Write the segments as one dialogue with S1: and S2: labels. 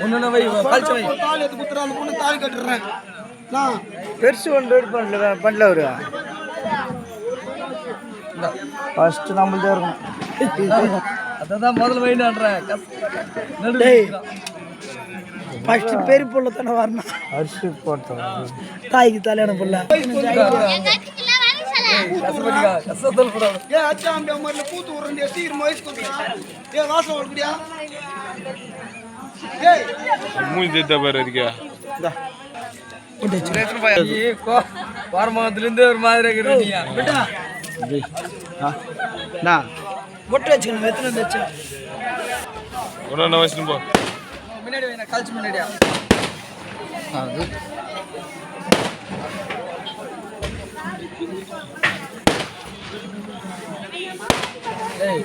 S1: ஒன்று வை கழிச்சு வை
S2: தாலி எடுத்து குத்துறாங்க பொண்ணு தாலி கட்டுறேன் நான்
S3: பெருசு ஒன்று பண்ணல ஒரு ஃபர்ஸ்ட் நம்மள்தான் இருக்கணும்.
S1: அதான் முதல்ல வைனான்றேன்
S2: ஃபர்ஸ்ட் பெரிய பொண்ணு தானே வரணும்.
S3: அரிசி போட்டோம்
S2: தாய்க்கு தலையான பொண்ணு
S1: கசத்தல் போடாது
S2: ஏ அச்சா அம்பியா மாதிரி கூத்து விடுறேன் சீக்கிரம் வயசு கொடுத்தா ஏ வாசம் வரக்கூடியா ஏய்
S4: மூஞ்சி தப்பாரு இருக்கா
S1: வாரமாகத்துலேருந்து ஒரு மாதிரி இருக்கிறீங்க
S2: பொட்டு வச்சுக்கணும் எத்தனை வச்சு
S4: ஒன்று வயசுல போ
S1: முன்னாடி வேணா கழிச்சு முன்னாடியா
S3: அது
S1: ஏய்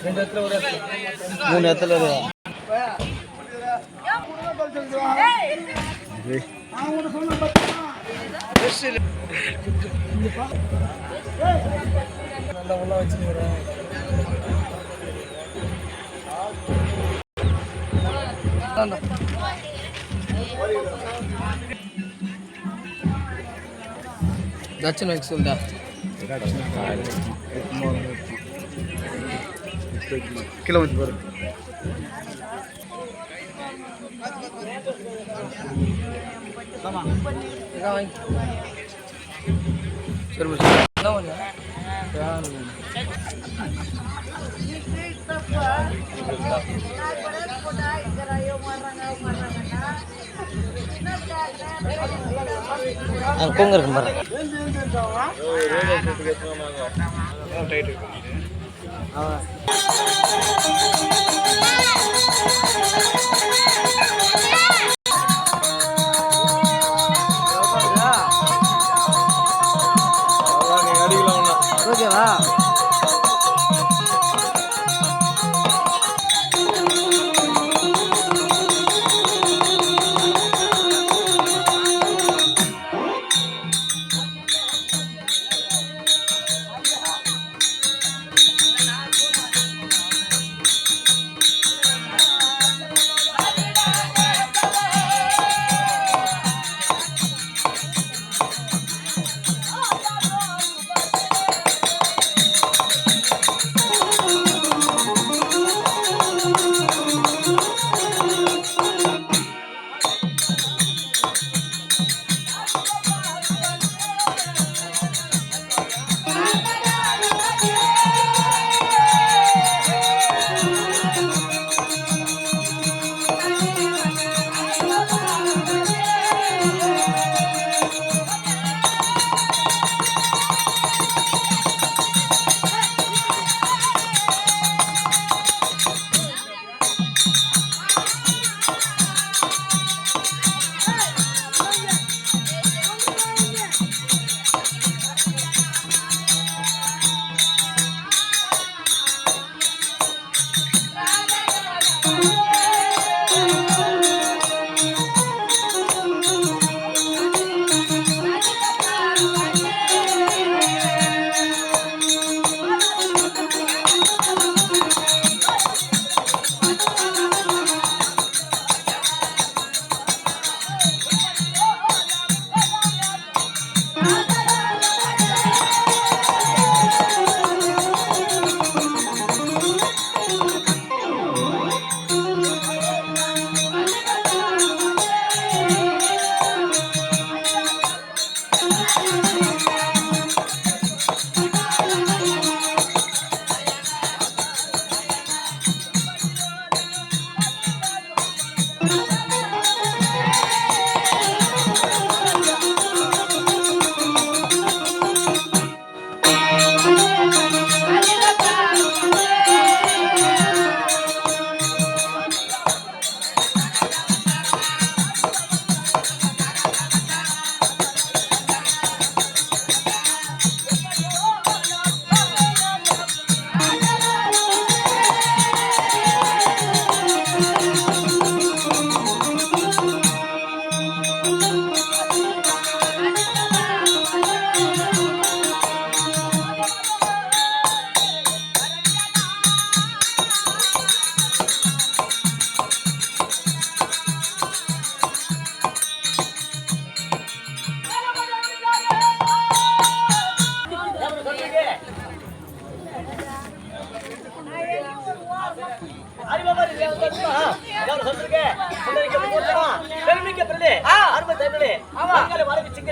S1: ரெண்டு இடத்துல ஒரு இடத்துல
S3: 3 இடத்துல
S1: நல்லா உள்ள வச்சுக்கிறேன் தட்சன் வைக்க சொல்லுடா
S3: கிலோமீட்டர் வரும்.
S1: சரி என்ன பண்ண
S3: அங்கே இருக்கு பாரு. ஓகேவா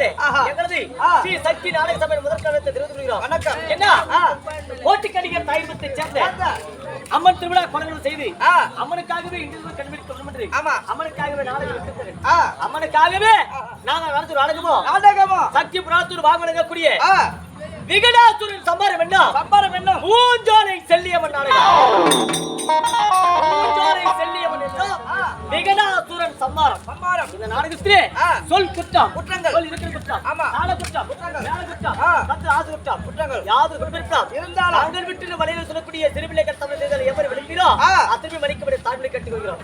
S1: நாடகத்திலே எங்களது ஸ்ரீ சக்தி நாடக சபை முதற்கழகத்தை தெரிவித்துக் கொள்கிறோம்.
S2: வணக்கம்.
S1: என்ன ஓட்டுக்கடிகர் தாய்மத்தை சேர்ந்த அம்மன் திருவிழா கொலைகள் செய்து அம்மனுக்காகவே இங்கிருந்து கண்பிடிக்க வேண்டும் என்று அம்மனுக்காகவே நாடகம் எடுத்தேன். அம்மனுக்காகவே நாங்கள் நடத்தும் நாடகமோ சக்தி புராத்தூர் வாங்கக்கூடிய விகடாசுரன் சம்பாரம் என்ன மூஞ்சாலை செல்லியவன் நாடகம். மூஞ்சாலை செல்லியவன் என்றால் விகடாசுரன் சம்பாரம். இந்த நாடகத்திலே சொல் குற்றங்கள் சொல் இருக்கிற குற்றம் நாட குற்றம் சத்து ஆசு குற்றங்கள் யாவது குற்றம் இருந்தாலும் அங்கள் விட்டு வலையில் சொல்லக்கூடிய திருவிழை கட்டமைப்புகள் எவர் விளம்பினோ அத்தனை மணிக்கப்படி தாய்மொழி கட்டிக் கொள்கிறோம்.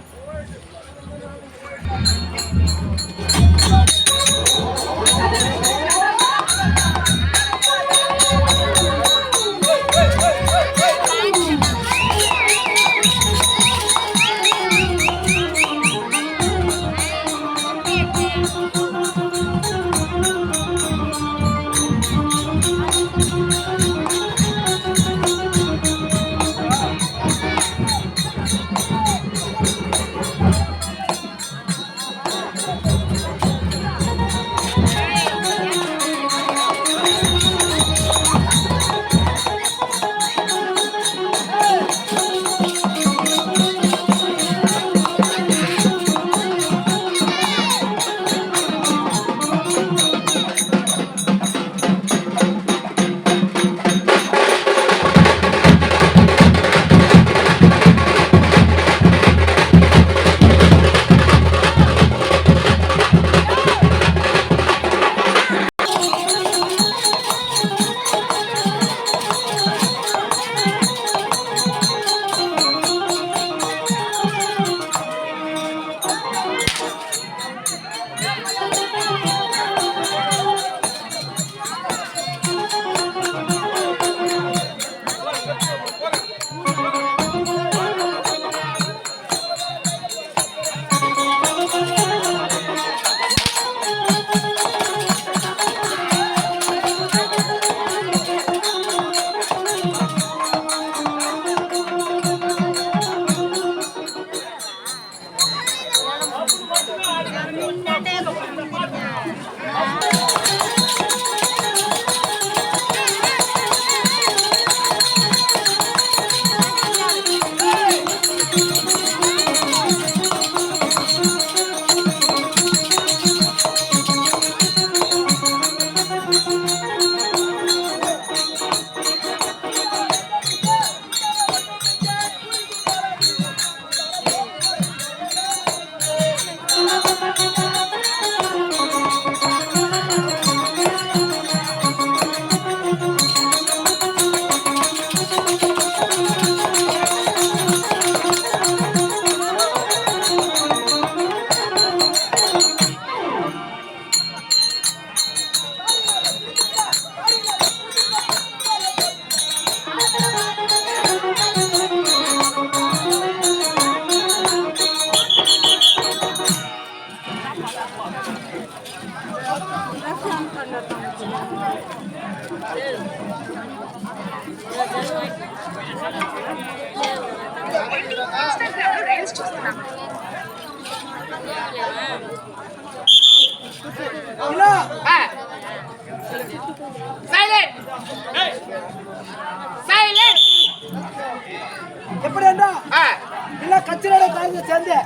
S2: எப்படி என்றா இல்ல கச்சிரோட காலேஜ் சேர்ந்து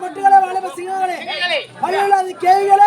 S2: மெட்டுகளை வாழ சிங்கங்களே கேவிகளே